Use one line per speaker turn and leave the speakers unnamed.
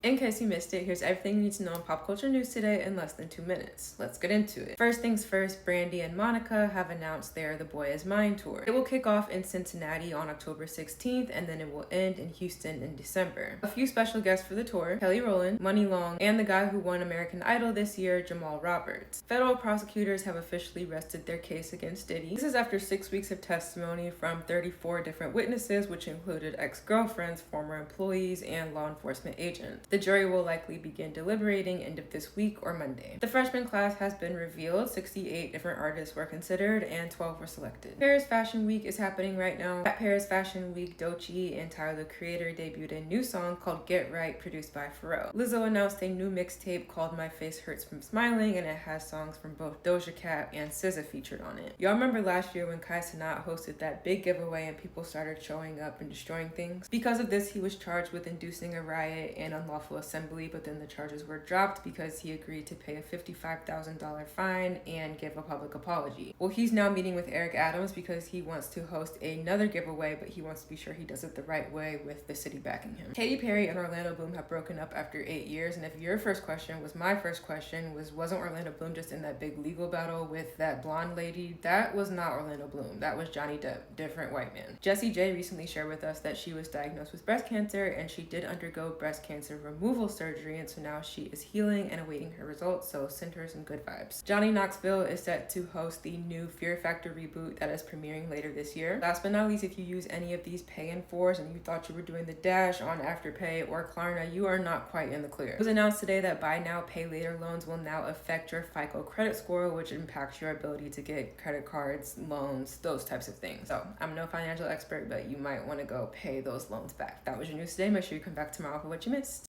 In case you missed it, here's everything you need to know in pop culture news today in less than 2 minutes. Let's get into it. First things first, Brandy and Monica have announced their The Boy Is Mine tour. It will kick off in Cincinnati on October 16th, and then it will end in Houston in December. A few special guests for the tour: Kelly Rowland, Money Long, and the guy who won American Idol this year, Jamal Roberts. Federal prosecutors have officially rested their case against Diddy. This is after 6 weeks of testimony from 34 different witnesses, which included ex-girlfriends, former employees, and law enforcement agents. The jury will likely begin deliberating end of this week or Monday. The freshman class has been revealed. 68 different artists were considered and 12 were selected. Paris Fashion Week is happening right now. At Paris Fashion Week, Doechii and Tyler the Creator debuted a new song called Get Right, produced by Pharrell. Lizzo announced a new mixtape called My Face Hurts From Smiling, and it has songs from both Doja Cat and SZA featured on it. Y'all remember last year when Kai Cenat hosted that big giveaway and people started showing up and destroying things? Because of this, he was charged with inducing a riot and unlawful assembly, but then the charges were dropped because he agreed to pay a $55,000 fine and give a public apology. Well, he's now meeting with Eric Adams because he wants to host another giveaway, but he wants to be sure he does it the right way with the city backing him. Katy Perry and Orlando Bloom have broken up after 8 years, and if your first question was my first question, wasn't Orlando Bloom just in that big legal battle with that blonde lady? That was not Orlando Bloom. That was Johnny Depp, different white man. Jessie J recently shared with us that she was diagnosed with breast cancer, and she did undergo breast cancer removal surgery, and so now she is healing and awaiting her results, so send her some good vibes. Johnny Knoxville is set to host the new Fear Factor reboot that is premiering later this year. Last but not least, if you use any of these pay-in-4s and you thought you were doing the Dash on Afterpay or Klarna, you are not quite in the clear. It was announced today that buy now, pay later loans will now affect your FICO credit score, which impacts your ability to get credit cards, loans, those types of things. So I'm no financial expert, but you might want to go pay those loans back. That was your news today. Make sure you come back tomorrow for what you missed.